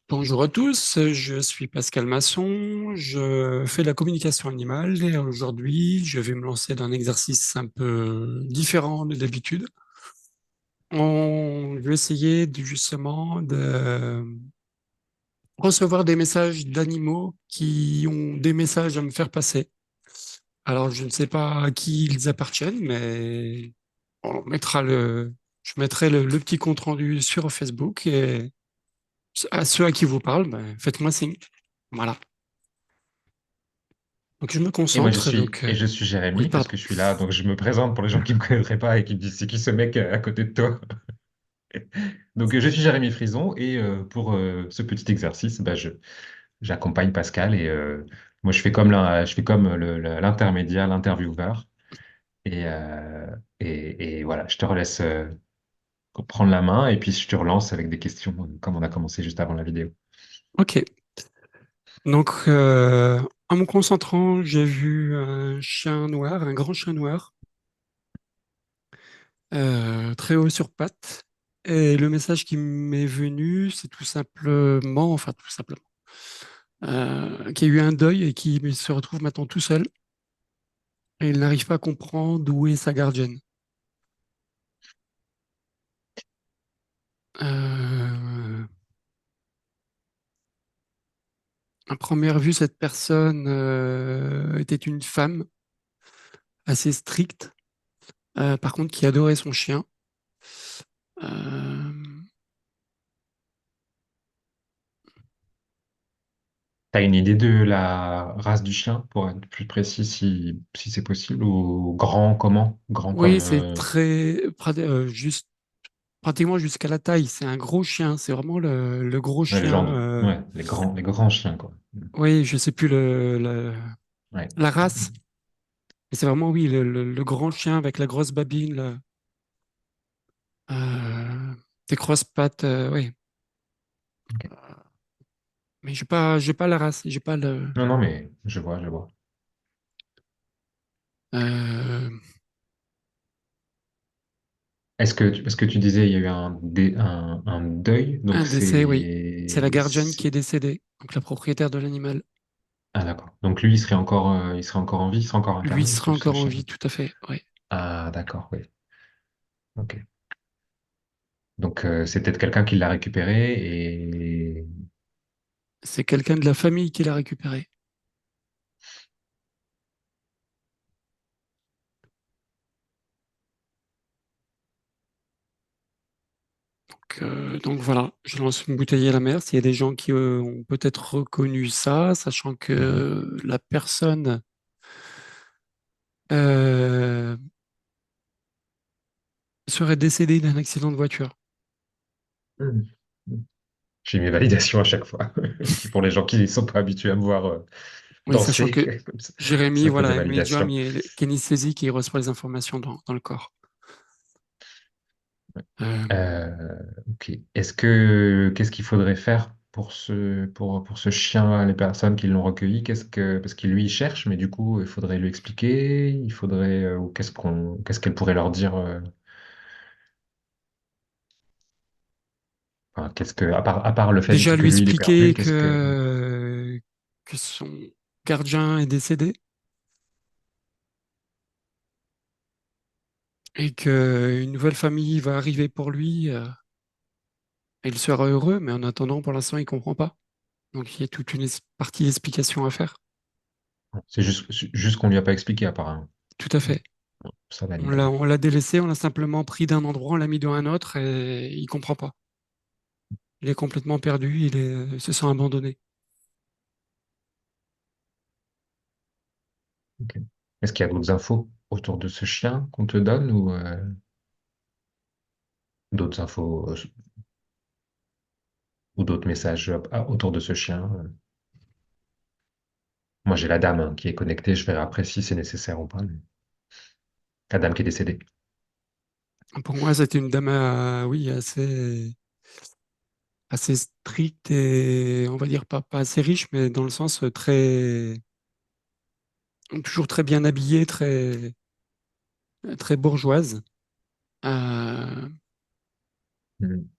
Bonjour à tous, je suis Pascal Masson, je fais de la communication animale et aujourd'hui je vais me lancer dans un exercice un peu différent de d'habitude. Je vais essayer justement de recevoir des messages d'animaux qui ont des messages à me faire passer. Alors je ne sais pas à qui ils appartiennent, mais je mettrai le petit compte rendu sur Facebook et à ceux à qui vous parle, ben, faites-moi signe. Voilà. Donc je me concentre. Je suis Oui, Jérémy parce pardon. que je suis là, donc je me présente pour les gens qui ne me connaîtraient pas et qui me disent c'est qui ce mec à côté de toi? Je suis Jérémy Frison et pour ce petit exercice, j'accompagne Pascal et moi je fais comme l'intermédiaire, l'intervieweur et voilà, je te relaisse prendre la main et puis je te relance avec des questions comme on a commencé juste avant la vidéo. Ok. Donc en me concentrant, j'ai vu un chien noir, un grand chien noir, très haut sur pattes. Et le message qui m'est venu, c'est tout simplement, qu'il y a eu un deuil et qu'il se retrouve maintenant tout seul. Et il n'arrive pas à comprendre où est sa gardienne. Euh, à première vue, cette personne était une femme assez stricte, par contre qui adorait son chien. Euh, T'as une idée de la race du chien pour être plus précis si c'est possible ou grand comment? Grand oui, comme c'est juste pratiquement jusqu'à la taille. C'est un gros chien. C'est vraiment le gros ouais, le chien. genre ouais, les grands chiens quoi. Oui, je sais plus Ouais. la race, mais c'est vraiment oui le grand chien avec la grosse babine, euh, des grosses pattes. Oui, Ok. mais j'ai pas la race. J'ai pas le. Non, non, mais je vois, je vois. euh, Parce que tu disais il y a eu un deuil, donc un décès, oui. C'est la gardienne qui est décédée, donc la propriétaire de l'animal. Ah d'accord. Donc lui, il serait encore en vie, il serait encore Lui incarné, sera ce encore en chien. vie, tout à fait. Oui. Ah d'accord, oui. Ok. Donc c'est peut-être quelqu'un qui l'a récupéré et C'est quelqu'un de la famille qui l'a récupéré. Donc voilà, je lance une bouteille à la mer. S'il y a des gens qui ont peut-être reconnu ça, sachant que Mhm. la personne euh, serait décédée d'un accident de voiture. Mhm. J'ai mes validations à chaque fois. Pour les gens qui ne sont pas habitués à me voir Oui, sachant danser, que Jérémy, ça fait des voilà, est médium, validations. il est kinesthésique et il reçoit les informations dans le corps. Euh, Ok. Qu'est-ce qu'il faudrait faire pour ce chien, les personnes qui l'ont recueilli? Parce qu'il lui il cherche, mais du coup, il faudrait lui expliquer, ou qu'est-ce qu'elle pourrait leur dire, enfin, à part le fait Déjà que lui lui il est perdu, expliquer qu'est-ce que, que son gardien est décédé et qu'une nouvelle famille va arriver pour lui. Il sera heureux, mais en attendant, pour l'instant, il comprend pas. Donc il y a toute une partie d'explication à faire. c'est juste qu'on lui a pas expliqué apparemment. Tout à fait. Ça valide alors. On l'a délaissé, on l'a simplement pris d'un endroit, on l'a mis dans un autre et il comprend pas. Il est complètement perdu, il se sent abandonné. Ok. Est-ce qu'il y a d'autres infos autour de ce chien qu'on te donne ou d'autres infos ou d'autres messages autour de ce chien? Moi, j'ai la dame hein, qui est connectée. Je verrai après si c'est nécessaire ou pas. La dame qui est décédée. Pour moi, c'était une dame, oui, assez stricte et on va dire pas assez riche, mais dans le sens toujours très bien habillée, très bourgeoise. Euh, Mhm.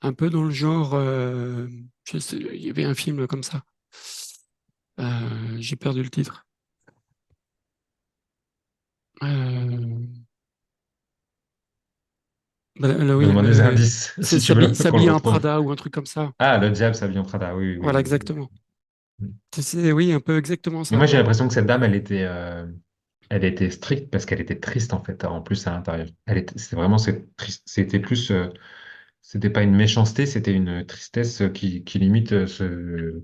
un peu dans le genre, il y avait un film comme ça. J'ai perdu le titre. Euh, là, oui, Donne-moi des indices, c'est si tu veux, pour le s'habiller en retrouver. Prada ou un truc comme ça. Ah, le diable s'habille en Prada, oui, oui, Voilà, oui, exactement. oui. Oui, un peu exactement Mais ça. moi, j'ai l'impression que cette dame, elle était stricte parce qu'elle était triste, en fait, en plus, à l'intérieur. C'est vraiment, c'était plus, c'était pas une méchanceté, c'était une tristesse qui limite se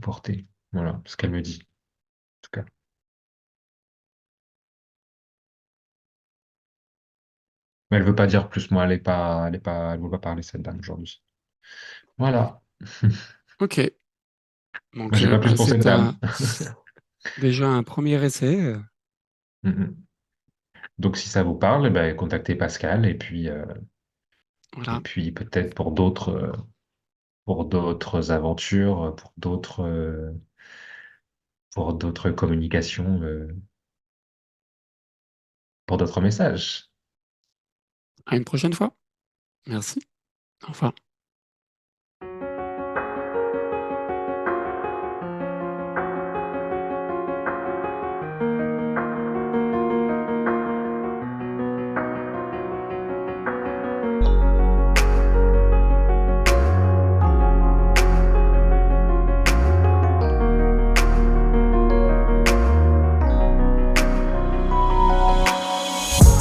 porter. Voilà, ce qu'elle me dit, en tout cas. Mais elle veut pas dire plus, moi, elle veut pas parler, cette dame, aujourd'hui. Voilà. Ok. Moi, Donc, j'ai pas plus bah, pour cette dame. déjà un premier essai. Mm, mm. Donc, si ça vous parle, ben, contactez Pascal et Voilà. puis peut-être pour d'autres aventures, pour d'autres communications, pour d'autres messages. À une prochaine fois. Merci. Au revoir.